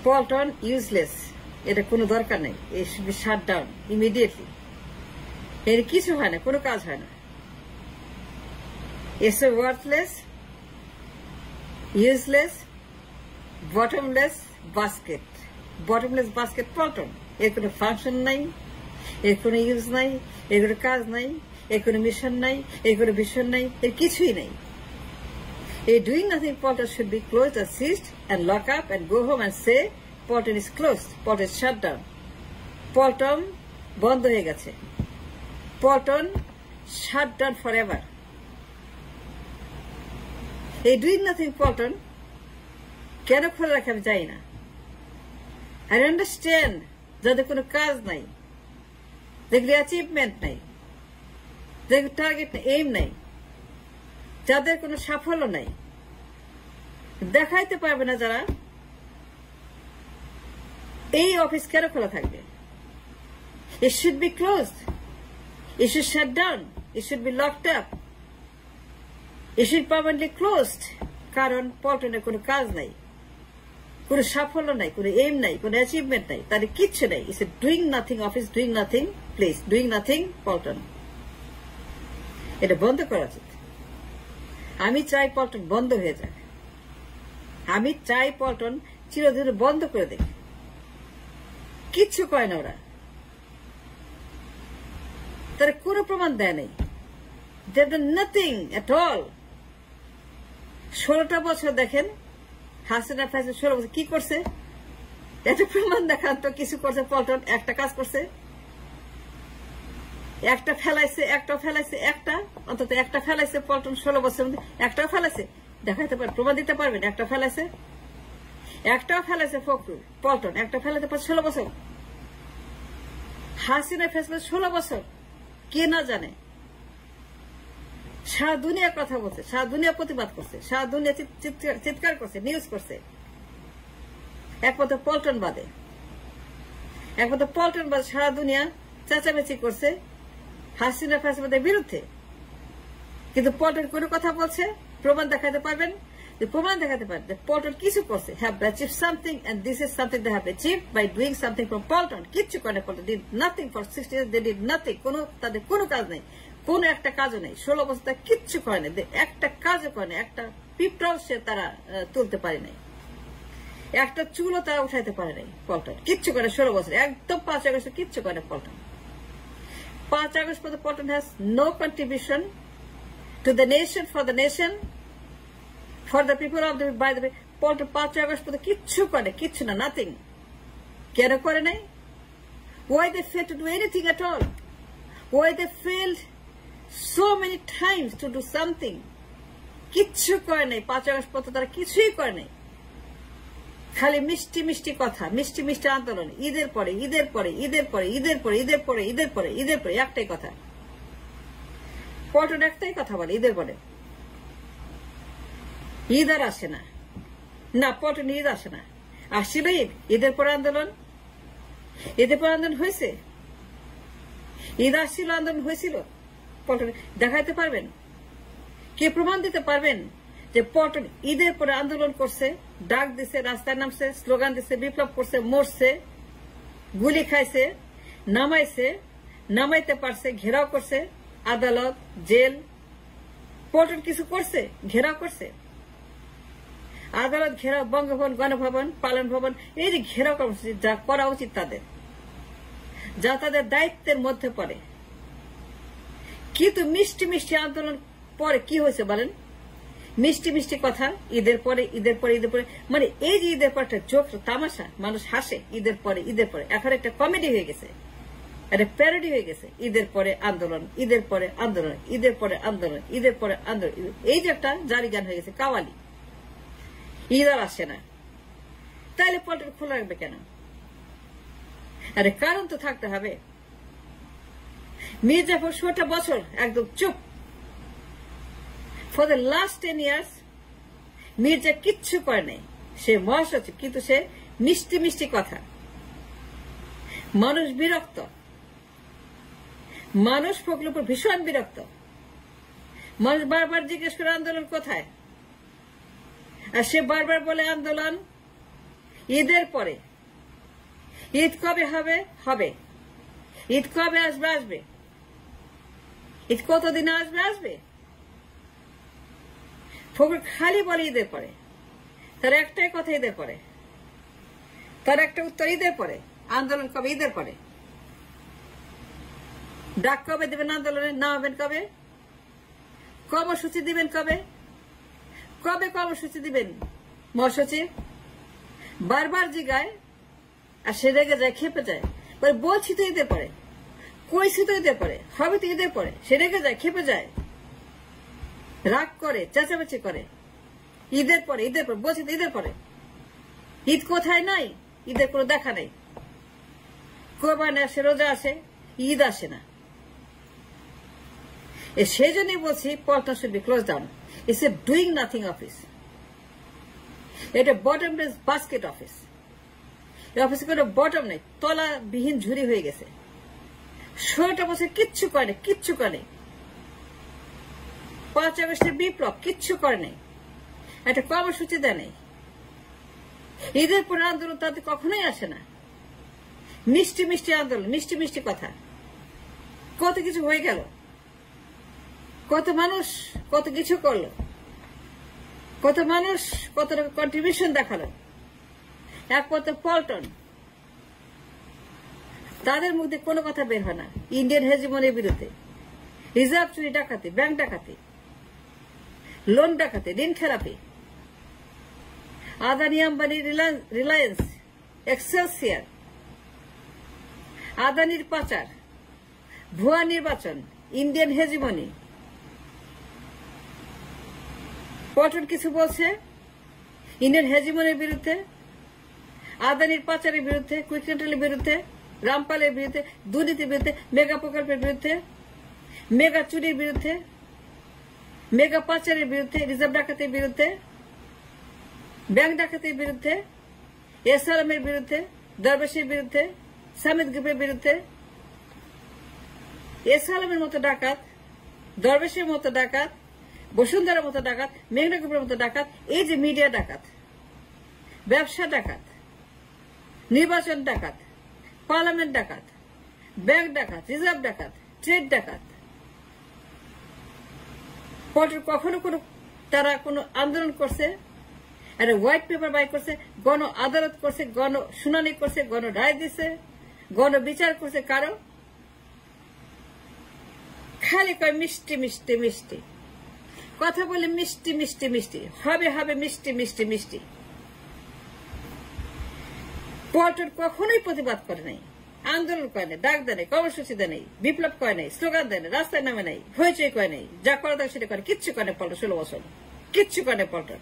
Paltan useless, এটা কোনো দরকার নেই, it should be shut down immediately. এর কিছু হয় না, কোনো কাজ হয় না। It's a worthless, useless, bottomless basket. Bottomless basket Paltan, এর কোনো ফাংশন নাই, এর কোনো ইউজ নাই, এর কোনো কাজ নাই, এর কোনো মিশন নাই, এর কোনো ভিশন নাই, এর কিছুই নাই। A doing nothing Pulton should be closed or seized and lock up and go home and say Pulton is closed, Pulton is shut down. Pulton বন্ধ হয়ে গেছে, Pulton shut down forever. A doing nothing Pulton কেন খোলা রাখে আমি জানি না। I understand যাদের কোনো কাজ নাই, দেখলে অ্যাচিভমেন্ট নাই, দেখলে টার্গেট নাই, এইম নাই, যাদের কোনো সাফল্য নাই, দেখাইতে পারবে না যারা, এই অফিস কেন খোলা থাকবে? It should be closed, it should shut down, it should be locked up, it should permanently closed. কারণ পল্টনের কোনো কাজ নাই, কোনো সাফল্য নাই, কোনো এইম নাই, কোনো অ্যাচিভমেন্ট নাই, তাদের কিচ্ছু নাই। It's a doing nothing office, doing nothing place, doing nothing Paltan. এটা বন্ধ করা উচিত। আমি চাই পল্টন বন্ধ হয়ে যাক, আমি চাই পল্টন চিরদিন বন্ধ করে দেখ। কিচ্ছু কয় না ওরা, তারা কোনো প্রমাণ দেয় নাই, they've done nothing at all. 16টা বছর দেখেন হাসিনা ফ্যাসিনা 16 বছর কি করছে? একটা প্রমাণ দেখান তো কিছু করছে পল্টন, একটা কাজ করছে, একটা ফেলাইছে, একটাও ফেলাইছে, একটা অন্তত একটা ফেলাইছে পল্টন 16 বছরের মধ্যে, একটাও ফেলাইছে, দেখাইতে পারবেন, প্রমাণ দিতে পারবেন একটা ফেলাইছে? একটাও ফেলাইছে ফখরুল পল্টন, একটা ফেলাইতে পারছে 16 বছর। হাসিনা ফেসলে 16 বছর, কে না জানে? সারা দুনিয়া কথা বলছে, সারা দুনিয়া প্রতিবাদ করছে, সারা দুনিয়া চিৎকার করছে, নিউজ করছে, একমাত্র পল্টন বাদে, একমাত্র পল্টন বাদে সারা দুনিয়া চেঁচামেচি করছে হাসিনা ফ্যাসিবাদের বিরুদ্ধে। কিন্তু পল্টন কোনো কথা বলছে, প্রমাণ দেখাতে পারবেন? প্রমাণ দেখাতে পারেন পল্টন কিছু করছে, have achieved something and this is something they have achieved by doing something from Paltan. কিচ্ছু করে Paltan, did nothing for 60 years, they did nothing, তাদের কোনো কাজ নেই, কোন একটা কাজও নেই, 16 বছর কিচ্ছু করে না, একটা কাজও করে না, একটা পিঁপড়াও সে তারা তুলতে পারে নাই, একটা চুলও তারা উঠাইতে পারে নাই পল্টন, কিচ্ছু করে 16 বছর, একদম 5 আগস্ট কিচ্ছু করে না পল্টন। 5 আগস্ট পর্যন্ত Paltan has no contribution to the nation, for the nation, for the people of the by the Paltan 5 August পর্যন্ত কিচ্ছু করে, কিচ্ছু না, নাথিং। কেন করে নাই? Why they failed to do anything at all? Why they failed so many times to do something? কিচ্ছু করে নাই 5 আগস্ট পর্যন্ত, তারা কিছুই করে নাই, খালি মিষ্টি মিষ্টি কথা, মিষ্টি মিষ্টি আন্দোলন, ঈদের পরে ঈদের পরে ঈদের পরে ঈদের পরে ঈদের পরে ঈদের পরে ঈদের পরে একটাই কথা, পল্টন একটাই কথা বলে, ঈদের পরে। ঈদ আর আসে না, না পল্টন ঈদ আসে না, আসছিল ঈদ, ঈদের পরে আন্দোলন, ঈদের পরে আন্দোলন হয়েছে, ঈদ আসছিল, আন্দোলন হয়েছিল পল্টন, দেখাইতে পারবেন? কে প্রমাণ দিতে পারবেন যে পল্টন ঈদের পরে আন্দোলন করছে, ডাক দিছে, রাস্তায় নামছে, স্লোগান দিছে, বিপ্লব করছে, মরছে, গুলি খাইছে, নামাইছে, নামাইতে পারছে, ঘেরাও করছে, আদালত, জেল, পল্টন কিছু করছে, ঘেরাও করছে, আদালত ঘেরাও, বঙ্গভবন, গণভবন, পালন ভবন, এই যে ঘেরাও করছে, যা করা উচিত তাদের, যা তাদের দায়িত্বের মধ্যে পড়ে। কিন্তু মিষ্টি মিষ্টি আন্দোলন পরে কি হয়েছে বলেন? মিষ্টি মিষ্টি কথা, ঈদের পরে ঈদের পরে ঈদের পরে, মানে এই যে ঈদের পর একটা জোক তামাশা, মানুষ হাসে ঈদের পরে ঈদের পরে, এখন একটা কমেডি হয়ে গেছে, একটা প্যারোডি হয়ে গেছে, ঈদের পরে আন্দোলন, ঈদের পরে আন্দোলন, ঈদের পরে আন্দোলন, ঈদের পরে আন্দোলন, এই যে একটা জারি গান হয়ে গেছে, কাওয়ালি। ঈদ আর আসে না, তাইলে পল্টন খোলা রাখবে কেন? আরে কারণ তো থাকতে হবে। মির্জাফর 16টা বছর একদম চুপ, for the last 10 years Mirza কিচ্ছু করে নাই, সে মহাসচিব, কিন্তু সে মিষ্টি মিষ্টি কথা, মানুষ বিরক্ত, মানুষ ফখরুলের উপর ভীষণ বিরক্ত, মানুষ বারবার জিজ্ঞেস করে আন্দোলন কোথায়, আর সে বারবার বলে আন্দোলন, ঈদের পরে। ঈদ কবে হবে? হবে। ঈদ কবে আসবে? আসবে। ঈদ কতদিন আসবে? আসবে। ফখরুল খালি বলে ঈদের পরে, তার একটাই কথা ঈদের পরে, তার একটা উত্তর ঈদের পরে। আন্দোলন কবে? ঈদের পরে। ডাক কবে দিবেন? আন্দোলনে নামাবেন কবে? কর্মসূচি দিবেন কবে? কবে কর্মসূচি দিবেন? মহাসচিব বারবার জিগায়, আর সে রেগে যায়, খেপে যায়, বলছি তো ঈদের পরে, কইছি তো ঈদের পরে, হবে তো ঈদের পরে। সে রেগে যায়, খেপে যায়, রাগ করে, চেঁচামেচি করে। ঈদের পরে, ঈদের পরে, বলছি তো ঈদের পরে। ঈদ কোথায়? নাই। ঈদের কোনো দেখা নেই। কোরবানি আসে, রোজা আসে, ঈদ আসে না। সেই জন্যই বলছি Paltan should be close down. It's a doing nothing office. এটা বটমলেস বাস্কেট অফিস। এই অফিসে কোনো বটম নেই, তলা বিহীন ঝুড়ি হয়ে গেছে। 16টা বছর কিচ্ছু করে, কিচ্ছু করে। 5 আগস্টের বিপ্লব কিচ্ছু করে নেই, একটা কর্মসূচি দেয় নেই। ঈদের পরে আন্দোলন তাদের কখনোই আসে না। মিষ্টি মিষ্টি আন্দোলন, মিষ্টি মিষ্টি কথা। কত কিছু হয়ে গেল, কত মানুষ কত কিছু করলো, কত মানুষ কত কন্ট্রিবিউশন দেখালো। একমাত্র পল্টন, তাদের মধ্যে কোনো কথা বের হয় না ইন্ডিয়ান হেজিমনির বিরুদ্ধে। রিজার্ভ চুরি, ডাকাতি, ব্যাংক ডাকাতি, লোন ডাকাতি, ঋণ খেলাপি, আদানি আম্বানি, রিলায়েন্স, এক্সেলসিয়ার, আদানির পাচার, ভুয়া নির্বাচন, ইন্ডিয়ান হেজিমনি। পল্টন কিছু বলছে ইন্ডিয়ান হেজিমনির বিরুদ্ধে, আদানির পাচারের বিরুদ্ধে, কুইকেন্টেলের বিরুদ্ধে, রামপালের বিরুদ্ধে, দুর্নীতির বিরুদ্ধে, মেগা প্রকল্পের বিরুদ্ধে, মেগা চুরির বিরুদ্ধে, মেগা পাচারের বিরুদ্ধে, রিজার্ভ ডাকাতির বিরুদ্ধে, ব্যাংক ডাকাতির বিরুদ্ধে, এসআরএমের বিরুদ্ধে, দরবেশের বিরুদ্ধে, সামিদ গ্রুপের বিরুদ্ধে। এসআরএমের মতো ডাকাত, দরবেশের মতো ডাকাত, বসুন্ধরার মতো ডাকাত, মেঘনা গ্রুপের মতো ডাকাত, এই যে মিডিয়া ডাকাত, ব্যবসা ডাকাত, নির্বাচন ডাকাত, পার্লামেন্ট ডাকাত, ব্যাংক ডাকাত, রিজার্ভ ডাকাত, ট্রেড ডাকাত। পল্টন কখনো কোনো তারা কোনো আন্দোলন করছে, একটা হোয়াইট পেপার বাই করছে, গণ আদালত করছে, গণ শুনানি করছে, গণ রায় দিছে, গণ বিচার করছে কারো? খালি কয় মিষ্টি মিষ্টি মিষ্টি কথা বলে, মিষ্টি মিষ্টি মিষ্টি, হবে হবে, মিষ্টি মিষ্টি মিষ্টি। পল্টন কখনোই প্রতিবাদ করে নাই, আন্দোলন করে নাই, ডাক দেয় নাই, কর্মসূচি দেয় নাই, বিপ্লব করে নাই, স্লোগান দেয় নাই, রাস্তায় নামে নাই, হইচই করে নাই, যা করা দরকার সেটা করে। কিচ্ছু করে নাই পল্টন 16 বছর, কিচ্ছু করে নাই Paltan.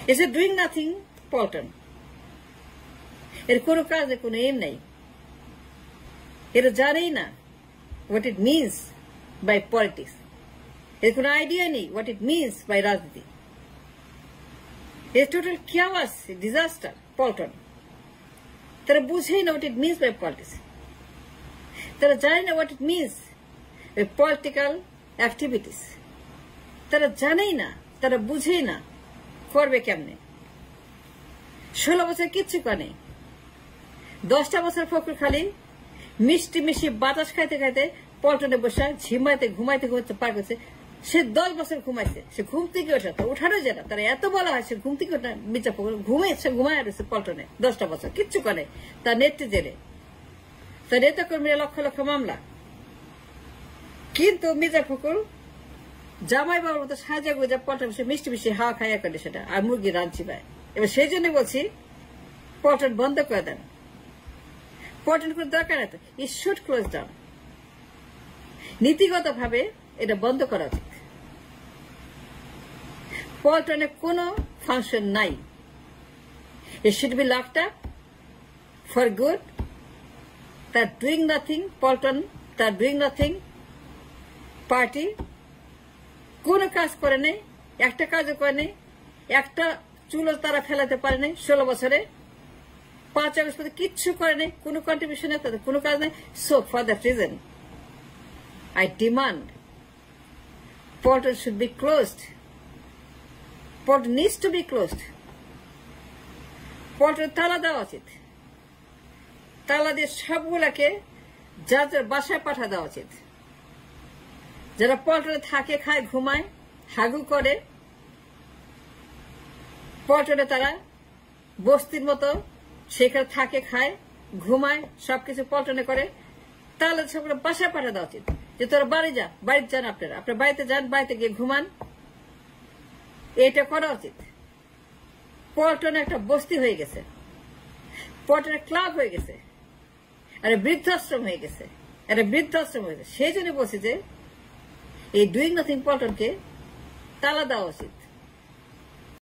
It's a doing nothing Paltan. এর কোনো কাজে কোনো এম নাই, এরা জানেই না what it means by politics. এর কোনো আইডিয়া নেই হোয়াট ইট মিনস বাই রাজনীতি। It's total chaos, disaster, Paltan. তারা বুঝেই না what it means by politics. তারা জানে না what it means by political activities. তারা জানেই না, তারা বুঝেই না করবে কেমনে। 16 বছর কিচ্ছু করে। 10টা বছর ফখরুল খালি মিষ্টি মিষ্টি বাতাস খাইতে খাইতে পল্টনে বসে ঝিমাইতে ঘুমাইতে ঘুমাইতে পার করছে। সে 10 বছর ঘুমাইছে, সে ঘুম থেকে ওঠা, তো ওঠানো যেটা তারা এত বলা হয়, সে ঘুম থেকে ওঠা বিচার ঘুমাইছে, ঘুমায় রয়েছে পল্টনে 10টা বছর, কিচ্ছু করে। তার নেত্রী জেলে, তার নেতা কর্মীরা লক্ষ লক্ষ মামলা। কিন্তু মির্জা ফখরুল জামাই বাবার মতো সাজা গুজা পল্টন সে মিষ্টি মিষ্টি হাওয়া খাইয়া করে সেটা, আর মুরগি রাঁধছি ভাই। এবার সেই জন্য বলছি পল্টন বন্ধ করে দেন। পল্টন কোনো দরকার নেই, ইট শুড ক্লোজ ডাউন। নীতিগত ভাবে এটা বন্ধ করা উচিত। পল্টনে কোনো ফাংশন নাই। It should be locked up for good. They're doing nothing. Paltan, they're doing nothing. Party কোনো কাজ করে নেই, একটা কাজও করে নেই, একটা চুলও তারা ফেলাতে পারে নাই 16 বছরে। 5 আগস্ট পর্যন্ত কিচ্ছু করে নেই, কোনো কন্ট্রিবিউশন নেই, তাদের কোনো কাজ নেই। So for that reason, I demand Port should be closed. Port needs to be closed. পল্টনে তালা দেওয়া উচিত, তালা দিয়ে সবগুলাকে যার যার বাসায় পাঠা দেওয়া উচিত। যারা পল্টনে থাকে, খায়, ঘুমায়, হাগু করে, পল্টনে তারা বস্তির মতো সেখানে থাকে, খায়, ঘুমায়, সবকিছু পল্টনে করে, তাহলে সবগুলো বাসায় পাঠা দেওয়া উচিত। যে তোরা বাড়ি যান, আপনার বাড়িতে যান, বাড়িতে গিয়ে ঘুমান, এটা করা উচিত। পল্টনে একটা বস্তি হয়ে গেছে, পল্টনে ক্লাব হয়ে গেছে, আর বৃদ্ধাশ্রম হয়ে গেছে, সেই জন্য বলছি যে এই ডুইং নাথিং পল্টনকে তালা দেওয়া উচিত।